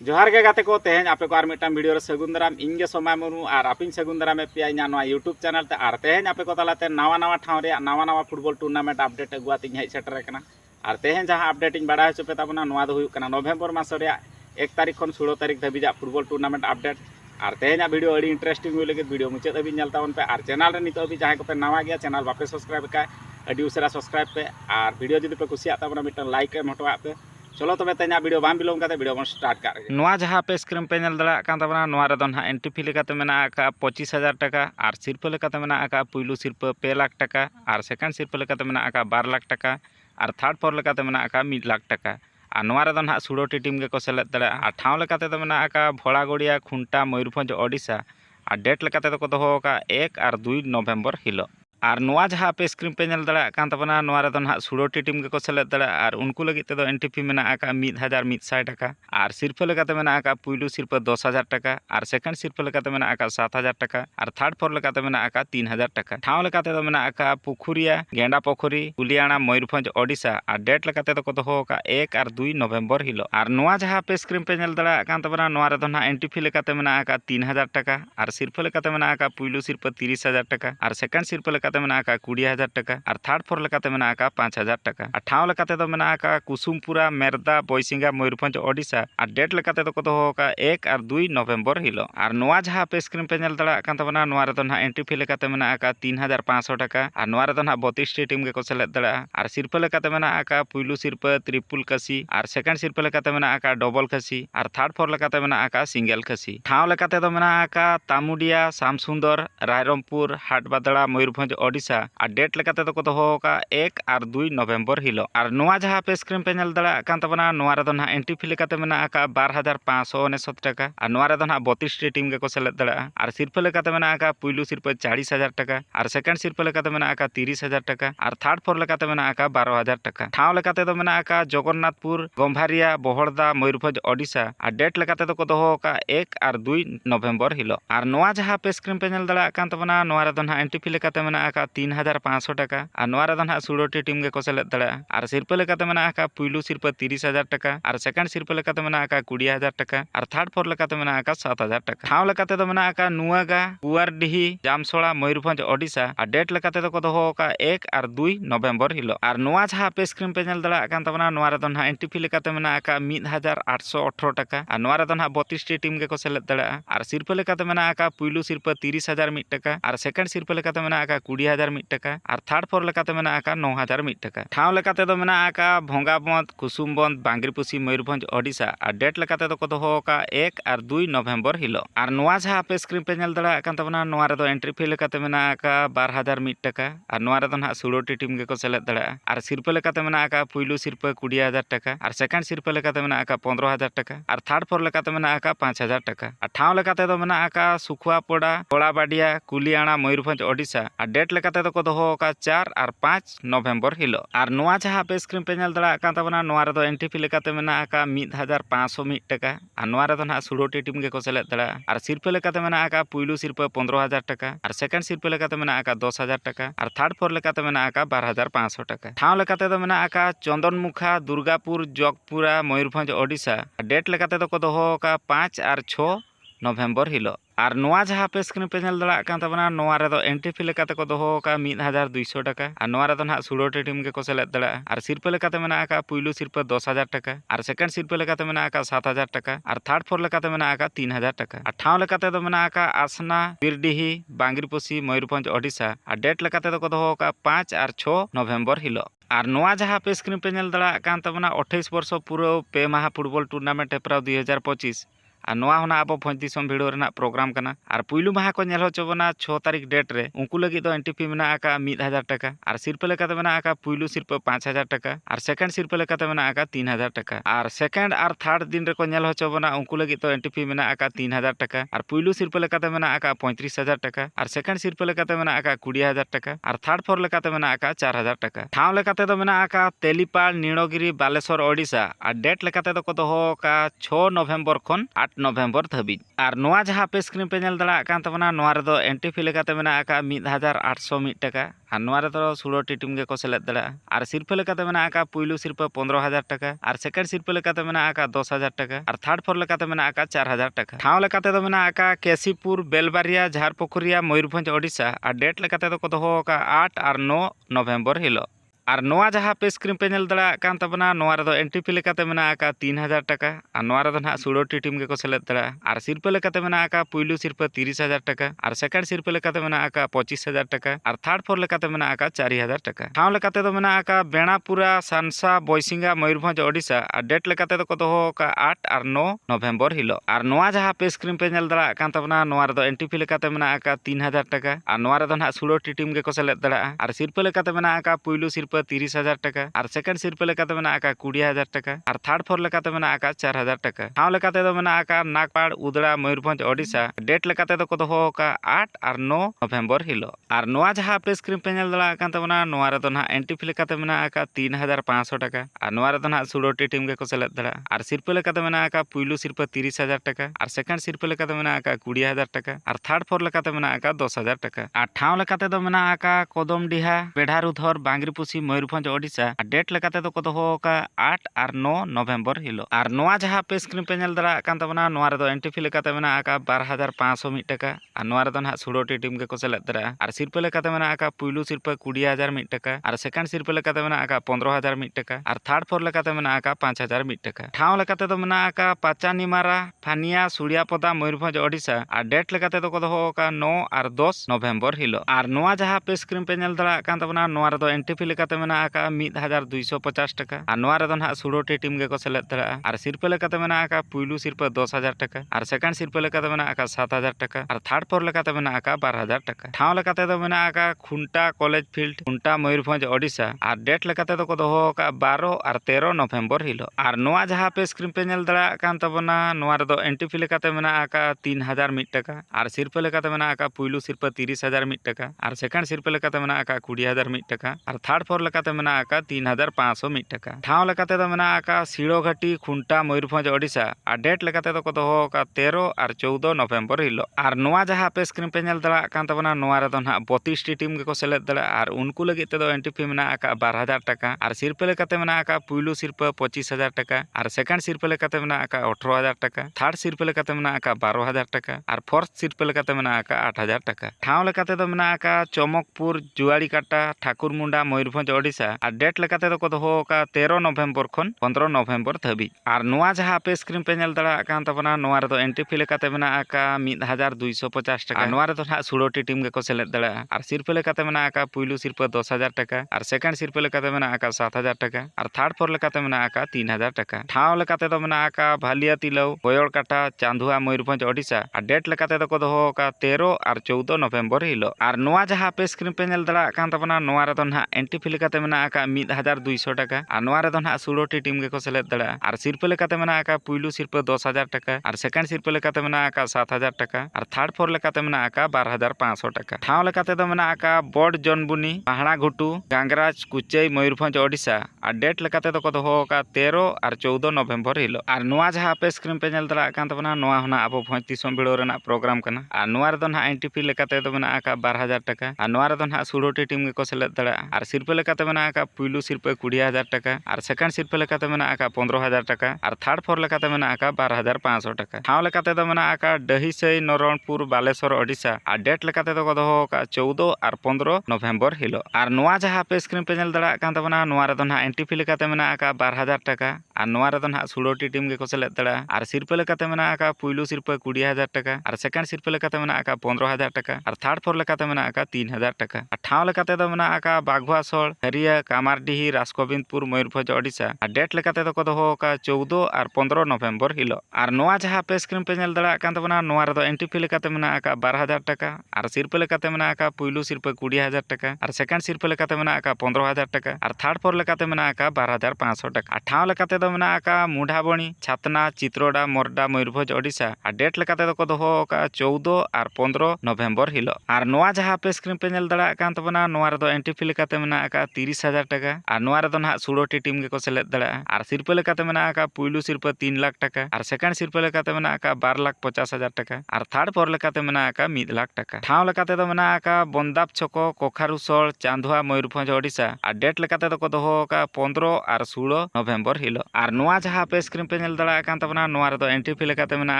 जोहार के गाते को तेज आपे को मिट्टान वीडियो रे सगुन दाराम इंगे समय मुर्मू और आपिन सगुन दाराम पे इना यूट्यूब चैनल ते और तेज आपे को तलाते नवा नवा ठाव रे नवा नवा फुटबॉल टूर्नामेंट अपडेट अगुआती हेज सेटर कना और तेज जहां अपडेट इन बड़ा हचो पे ताबना नवा दो हुयुक कना नवेम्बर मास रे 1 तारीख खन 16 तारीख धाबिजा फुटबॉल टूर्नामेंट अपडेट और तेज वीडियो अड़ी इंटरेस्टिंग हुई लगे वीडियो मुचाद अभी नेलतावन पे और चैनल रे नितो अभी जहां को पे नवा गया चैनल बापे सब्सक्राइब का अड़ी उसरा सब्सक्राइब पे और वीडियो जदि पे कुसिया ताबना मिट्टन लाइक एम हटवा पे चलो तब तेना वीडियो बाम बिलोम करते वीडियो बन स्टार्ट कर नवा जहां पे स्क्रीन पे नल दड़ा कान तबना नवा रे दोन एंट्री फी लेकाते मेना का 25,000 टाका और सिरपा लेकाते मेना का पुइलु सिरपा 2 लाख टाका और सेकंड सिरपा लेकाते मेना का 2 लाख टाका और थर्ड फोर लेकाते मेना का 1 लाख टाका और नवा रे दोन 16टी टीम के को सेलेद दड़ा और ठाव लेकाते तो मेना का भोड़ागड़िया खुंटा मयूरभंज ओडिशा और डेट लेकाते तो को दोहो का 1 और 2 नवंबर हिलो और नवा जहां पे स्क्रीन पे नल दड़ा कान तबना नवा रे दोन 16टी टीम के को सेलेद दड़ा और उनको लगी ते दो एंट्री फी मेना का 1,100 टाका और सिरपा लेकाते मेना का पुइलु सिरपा 10,000 टाका और सेकंड सिरपा लेकाते मेना का 7,000 टाका और थर्ड फोर लेकाते मेना का 3,000 टाका ठाव लेकाते दो मेना का पुखुरिया गेंडा पोखरी कुलियाना मयूरभंज ओडिशा और डेट लेकाते तो को दोहो का 1 और 2 नवंबर हिलो और नवा जहां पे स्क्रीन पे नल दड़ा कान तबना नवा रे दोन एंट्री फी लेकाते मेना का 3,000 टाका और सिरपा लेकाते मेना का पुइलु सिरपा 30,000 टाका और सेकंड सिरपा लेकाते मेना का 20,000 टाका और थर्ड फोर लेकाते मेना का 5,000 टाका और ठाव लेकाते दो मेना का कुसुमपुरा मेरदा बोईसिंगा मयूरभंज ओडिशा और डेट लेकाते तो को दोहो का 1 और 2 नवंबर हिलो और नवा जहां पे स्क्रीन पे नल दड़ा कान तबना नवा रे दोन एंट्री फी लेकाते मेना का 3,500 टाका और नवा रे दोन 32 टीम के को सेलेद दड़ा और सिरपा लेकाते मेना का पुइलु सिरपा ट्रिपल कसी और सेकंड सिरपा लेकाते मेना का डबल कसी और थर्ड फोर लेकाते मेना का सिंगल कसी ठाव लेकाते दो मेना का तामुडिया शामसुंदर रायरमपुर हाटबादड़ा मयूरभंज ओडिशा और डेट लेकाते तो को दोहो का 1 और 2 नवंबर हिलो और नवा जहां पे स्क्रीन पे नल दड़ा कान तबना नवा रे दोन एंट्री फी लेकाते मेना का 12,569 टाका और नवा रे दोन 32 टीम के को सेलेद दड़ा और सिरपा लेकाते मेना का पुइलु सिरपा 40,000 टाका और सेकंड सिरपा लेकाते मेना का 30,000 टाका और थर्ड फोर लेकाते मेना का 12,000 टाका ठाव लेकाते दो मेना का जगन्नाथपुर गंभारिया बोहड़दा मयूरभंज ओडिशा और डेट लेकाते तो को दोहो का 1 और 2 नवंबर हिलो और नवा जहां पे स्क्रीन पे नल दड़ा कान तबना नवा रे दोन एंट्री फी लेकाते मेना का 3,500 टाका और नवा रे दोन 16टी टीम के को सेलेद दड़ा और सिरपा लेकाते मेना का पुइलु सिरपा 30,000 टाका और सेकंड सिरपा लेकाते मेना का 20,000 टाका और थर्ड फोर लेकाते मेना का 7,000 टाका ठाव लेकाते दो मेना का नुआगा कुआरडीही जामसोड़ा मयूरभंज ओडिशा और डेट लेकाते तो को दोहो का 1 और 2 नवंबर हिलो और नवा जहां पे स्क्रीन पे नल दड़ा कान तबना नवा रे दोन एंट्री फी लेकाते मेना का 1,818 टाका और नवा रे दोन 32टी टीम के को सेलेद दड़ा और सिरपा लेकाते मेना का पुइलु सिरपा 30,001 टाका और सेकंड सिरपा लेकाते मेना का 20,001 टाका और थर्ड फोर लेकाते मेना का 9,001 टाका ठाव लेकाते दो मेना का भोंगाबंद कुसुमबंद बांगरीपुसी मयूरभंज ओडिशा और डेट लेकाते तो को दोहो का 1 और 2 नवंबर हिलो और नवा जहां पे स्क्रीन पे नल दड़ा कान तबना नवा रे दो एंट्री फी लेकाते मेना का 12,001 टाका और नवा रे दो 16टी टीम के को सेलेद दड़ा और सिरपा लेकाते मेना का पुइलु सिरपा 20,000 टाका और सेकंड सिरपा लेकाते मेना का 15,000 टाका और थर्ड फोर लेकाते मेना का 5,000 टाका और ठाव लेकाते दो मेना का सुखुआपोड़ा कोड़ाबाडिया कुलियाना मयूरभंज ओडिशा और डेट लेकाते तो को दोहो का 4 और 5 नवंबर हिलो और नवा जहां पे स्क्रीन पे नल दड़ा कान तबना नवा रे दो एंट्री फी लेकाते मेना का 1,501 टाका और नवा रे दो 16टी टीम के को सेलेद दड़ा और सिरपा लेकाते मेना का पुइलु सिरपा 15,000 टाका और सेकंड सिरपा लेकाते मेना का 10,000 टाका और थर्ड फोर लेकाते मेना का 12,500 टाका ठाव लेकाते दो मेना का चंदनमुखा दुर्गापुर जगपुरा मयूरभंज ओडिशा और डेट लेकाते तो को दोहो का 5 और 6 नवंबर हिलो और नवा जहां पे स्क्रीन पे नल दड़ा कान तबना नवा रे दो एंट्री फी लेकाते को दोहो का 1,200 टाका और नवा रे दो 16टी टीम के को सेलेद दड़ा और सिरपा लेकाते मेना का पुइलु सिरपा 10,000 टाका और सेकंड सिरपा लेकाते मेना का 7,000 टाका और थर्ड फोर लेकाते मेना का 3,000 टाका और ठाव लेकाते दो मेना का आसना बिरडीही बांगरीपुसी मयूरभंज ओडिशा और डेट लेकाते तो को दोहो का 5 और 6 नवंबर हिलो और नवा जहां पे स्क्रीन पे नल दड़ा कान तबना 28 वर्ष पूरा 2 माह फुटबॉल टूर्नामेंट हेपराव 2025 और नवा होना अब भोज दिसम भिड़ो रेना प्रोग्राम कना और पुइलु माह को नेल होचोबना 6 तारीख डेट रे उनको लगी दो एंट्री फी मेना का 1,000 टाका और सिरपा लेकाते मेना का पुइलु सिरपा 5,000 टाका और सेकंड सिरपा लेकाते मेना का 3,000 टाका और सेकंड और थर्ड दिन रे को नेल होचोबना उनको लगी तो एंट्री फी मेना का 3,000 टाका और पुइलु सिरपा लेकाते मेना का 35,000 टाका और सेकंड सिरपा लेकाते मेना का 20,000 टाका और थर्ड फोर लेकाते मेना का 4,000 टाका ठाव लेकाते दो मेना का तेलीपाल नीलगिरी बालेश्वर ओडिशा और डेट लेकाते तो को दोहो का 6 नवंबर खन 8 नवेम्बर धाबिज और नोआ जहाँ पे स्क्रीन पे नेल दड़ा कान तबना नोआ रे दो एंट्री फी लेकाते मेना आका 1801 टाका और नोआ रे दो 16टी टीम के को सेलेद दड़ा और सिरफा लेकाते मेना आका पुइलु सिरफा 15000 टाका और सेकंड सिरफा लेकाते मेना आका 10000 टाका और थर्ड फोर लेकाते मेना आका 4000 टाका ठाव लेकाते दो मेना आका केसीपुर बेलबारिया झारपुकुरिया मयूरभंज ओडिशा और डेट लेकाते दो को दोहो का 8 और 9 नवेम्बर हिलो और नोआ जहाँ पे स्क्रीन पे नेल दड़ा कान तबना नोआ रे दो एंट्री फी लेकाते मेना आका 3000 टाका और नोआ रे दो ना 16टी टीम के को सेलेद दड़ा और सिरफा लेकाते मेना आका पुइलु सिरफा 30000 टाका और सेकंड सिरफा लेकाते मेना आका 25000 टाका और थर्ड फोर लेकाते मेना आका 4000 टाका ठाव लेकाते दो मेना आका बेणापुरा सानसा बयसिंगा मयूरभंज ओडिशा और डेट लेकाते दो को दोहो का 8 और 9 नवेम्बर हिलो और नोआ जहाँ पे स्क्रीन पे नेल दड़ा कान तबना नोआ रे दो एंट्री फी लेकाते मेना आका 3000 टाका और नोआ रे दो ना 16टी टीम के को सेलेद दड़ा और सिरफा लेकाते मेना आका पुइलु सिरफा 30000 टाका और सेकंड सिरफा लेकाते मेना आका 20000 टाका और थर्ड फोर लेकाते मेना आका 4000 टाका ठाव लेकाते दो मेना आका नागपाड़ उदड़ा मयूरभंज ओडिशा डेट लेकाते दो को दोहो का 8 और 9 नवेम्बर हिलो और नोआ जहाँ पे स्क्रीन पे नेल दड़ा कान तबना नोआ रे दो ना एंट्री फी लेकाते मेना आका 3500 टाका और नोआ रे दो ना 16टी टीम के को सेलेद दड़ा और सिरफा लेकाते मेना आका पुइलु सिरफा 30000 टाका और सेकंड सिरफा लेकाते मेना आका 20000 टाका और थर्ड फोर लेकाते मेना आका 10000 टाका और ठाव लेकाते दो मेना आका कदमडीहा बेढ़ारुधर बांगरीपुसी मयूरभंज ओडिशा डेट लेकाते दो को दोहो का 8 और 9 नवेम्बर हिलो और नोआ जहाँ पे स्क्रीन पे नेल दड़ा कान तबना नोआ रे दो एंट्री फी लेकाते मेना आका 12501 टाका और नोआ रे दो ना 16टी टीम के को सेलेद दड़ा और सिरफा लेकाते मेना आका पुइलु सिरफा 20001 टाका और सेकंड सिरफा लेकाते मेना आका 15001 टाका और थर्ड फोर लेकाते मेना आका 5001 टाका ठाव लेकाते दो मेना आका पाचानीमारा फानिया सुड़ियापदा मयूरभंज ओडिशा और डेट लेकाते दो को दोहो का 9 और 10 नवेम्बर हिलो और नोआ जहाँ पे स्क्रीन पे नेल दड़ा कान तबना नोआ रे दो एंट्री फी लेकाते मेना आका 1250 टाका और नोआ रे दो ना 16टी टीम के को सेलेद दड़ा और सिरफा लेकाते मेना आका पुइलु सिरफा 10000 टाका और सेकंड सिरफा लेकाते मेना आका 7000 टाका और थर्ड फोर लेकाते मेना आका 12000 टाका ठाव लेकाते दो मेना आका खुंटा कॉलेज फील्ड खुंटा मयूरभंज ओडिशा और डेट लेकाते दो को दोहो का 12 और 13 नवेम्बर हिलो और नोआ जहाँ पे स्क्रीन पे नेल दड़ा कान तबना नोआ रे दो एंट्री फी लेकाते मेना आका 3001 टाका और सिरफा लेकाते मेना आका पुइलु सिरफा 30001 टाका और सेकंड सिरफा लेकाते मेना आका 20001 टाका और थर्ड फोर लेकाते मेना आका 3501 टाका ठाव लेकाते दो मेना आका सिड़ोघाटी खुंटा मयूरभंज ओडिशा और डेट लेकाते दो को दोहो का 13 और 14 नवेम्बर हिलो और नोआ जहाँ पे स्क्रीन पे नेल दड़ा कान तबना नोआ रे दो ना 32टी टीम के को सेलेद दड़ा और उनको लगित ते दो एंट्री फी मेना आका 12000 टाका और सिरफा लेकाते मेना आका पुइलु सिरफा 25000 टाका और सेकंड सिरफा लेकाते मेना आका 18000 टाका थर्ड सिरफा लेकाते मेना आका 12000 टाका और फोर्थ सिरफा लेकाते मेना आका 8000 टाका ठाव लेकाते दो मेना आका चमकपुर जुआड़ी काटा ठाकुरमुंडा मयूरभंज ओडिशा और डेट लेकाते दो को दोहो का 13 नवेम्बर खन 15 नवेम्बर धाबिज और नोआ जहाँ पे स्क्रीन पे नेल दड़ा कान तबना नोआ रे दो एंट्री फी लेकाते मेना आका 1250 टाका नोआ रे दो ना 16टी टीम के को सेलेद दड़ा और सिरफा लेकाते मेना आका पुइलु सिरफा 10000 टाका और सेकंड सिरफा लेकाते मेना आका 7000 टाका और थर्ड फोर लेकाते मेना आका 3000 टाका ठाव लेकाते दो मेना आका भालिया तिलौ बयड़ काटा चांदुआ मयूरभंज ओडिशा और डेट लेकाते दो को दोहो का 13 और 14 नवेम्बर हिलो और नोआ जहाँ पे स्क्रीन पे नेल दड़ा कान तबना नोआ रे दो ना एंट्री फी लेकाते मेना आका 1200 टाका और नोआ रे दो ना 16टी टीम के को सेलेद दड़ा और सिरफा लेकाते मेना आका पुइलु सिरफा 10000 टाका और सेकंड सिरफा लेकाते मेना आका 7000 टाका और थर्ड फोर लेकाते मेना आका 12500 टाका ठाव लेकाते दो मेना आका बड़ जनबुनी पहाड़ा घुटू गांगराज कुचई मयूरभंज ओडिशा और डेट लेकाते दो को दोहो का 13 और 14 नवेम्बर हिलो और नोआ जहाँ पे स्क्रीन पे नेल दड़ा कान तबना नोआ होना अब भोज दिसोम भिड़ो रेना प्रोग्राम कना और नोआ रे दो ना एंट्री फी लेकाते दो मेना आका 12000 टाका और नोआ रे दो ना 16टी टीम के को सेलेद दड़ा और सिरफा लेकाते मेना आका पुइलु सिरफा 20000 टाका और सेकंड सिरफा लेकाते मेना आका 15000 टाका और थर्ड फोर लेकाते मेना आका 12500 टाका ठाव लेकाते दो मेना आका डहीसई नरणपुर बालेश्वर ओडिशा और डेट लेकाते दो को दोहो का 14 और 15 नवेम्बर हिलो और नोआ जहाँ पे स्क्रीन पे नेल दड़ा कान तबना नोआ रे दो ना एंट्री फी लेकाते मेना आका 12000 टाका और नोआ रे दो ना 16टी टीम के को सेलेद दड़ा और सिरफा लेकाते मेना आका पुइलु सिरफा 20000 टाका और सेकंड सिरफा लेकाते मेना आका 15000 टाका और थर्ड फोर लेकाते मेना आका 3000 टाका और ठाव लेकाते दो मेना आका बाघुआ सोल हरिया कामारडीही राजगोविंदपुर मयूरभंज ओडिशा और डेट लेकाते दो को दोहो का 14 और 15 नवेम्बर हिलो और नोआ जहाँ पे स्क्रीन पे नेल दड़ा कान तबना नोआ रे दो एंट्री फी लेकाते मेना आका 12000 टाका और सिरफा लेकाते मेना आका पुइलु सिरफा 20000 टाका और सेकंड सिरफा लेकाते मेना आका 15000 टाका और थर्ड फोर लेकाते मेना आका 12500 टाका और ठाव लेकाते दो मेना आका मुढ़ाबणी छातना चित्रोडा मोरडा मयूरभंज ओडिशा और डेट लेकाते दो को दोहो का 14 और 15 नवेम्बर हिलो और नोआ जहाँ पे स्क्रीन पे नेल दड़ा कान तबना नोआ रे दो एंट्री फी लेकाते मेना आका 30,000 টাকা আর নোয়া রেদো নাহাग 16টি টিम गेको सेलेद दाड़ा और सिरपा लेकाते मेना आका पुइलु सिरपा 3 लाख टाका और सेकेंड सिरपा लेकाते मेना आका 2,50,000 टाका और थर्ड पर लेकाते मेना आका 1 लाख टाका ठाव लेकाते दो मेना आका बंदाप छको कोखारु सर चांदुआ मयूरभंज ओडिशा और डेट लेकाते दो को दोहो का 15 और 16 नवेम्बर हिलो और नोआ जहां पे स्क्रीन पे नेल दाड़ा कान तबना नोआ रेदो एंट्री फी लेकाते मेना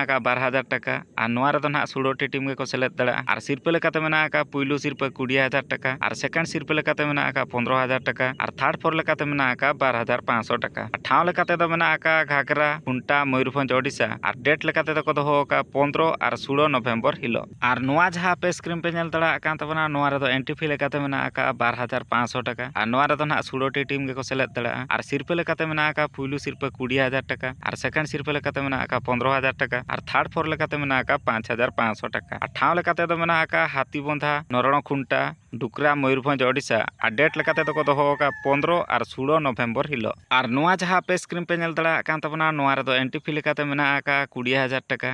आका 12,000 टाका और नोआ रेदो ना 16टी टीम गेको सेलेद दाड़ा और सिरपा लेकाते मेना आका पुइलु सिरपा 20,000 टाका और सेकेंड सिरपा लेकाते मेना आका 15,000 टाका और थर्ड पर लेकाते मेना आका 12,500 टाका ठाव लेकाते दो मेना आका घाघरा खुंटा मयूरभंज ओडिशा और डेट लेकाते दो को दोहो का 15 और 16 नवेम्बर हिलो और नोआ जहां पे स्क्रीन पे नेल दाड़ा कान तबना नोआ रेदो एंट्री फी लेकाते मेना आका 12,500 टाका और नोआ रेदो ना 16टी टीम गेको सेलेद दाड़ा और सिरपा लेकाते मेना आका पुइलु सिरपा 20,000 टाका और सेकेंड सिरपा लेकाते मेना आका 15,000 टाका और थर्ड फोर लेकाते मेना आका 5,500 टाका और ठाव लेकाते दो मेना आका हाथीबंधा नरण खुंटा डुकरा मयूरभंज ओडिशा और डेट लेकाते दो को दोहो का 15 और 16 नवेम्बर हिलो और नोआ जहां पे स्क्रीन पे नेल दाड़ा कान तबना नोआ रेदो एंट्री फी लेकाते मेना आका 20,000 टाका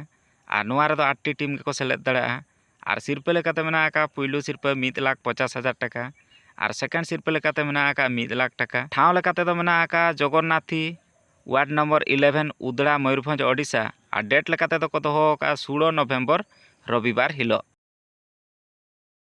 और नोआ रेदो 8टी टीम गेको सेलेद दाड़ा और सिरपा लेकाते मेना आका पुइलु सिरपा 1,50,000 टाका और सेकेंड सिरपा लेकाते मेना आका 1 लाख टाका ठाव लेकाते दो मेना आका जगन्नाथी वार्ड नंबर 11 उदड़ा मयूरभंज ओडिशा और डेट लेकाते दो को दोहो का 16 नवेम्बर रविवार हिलो।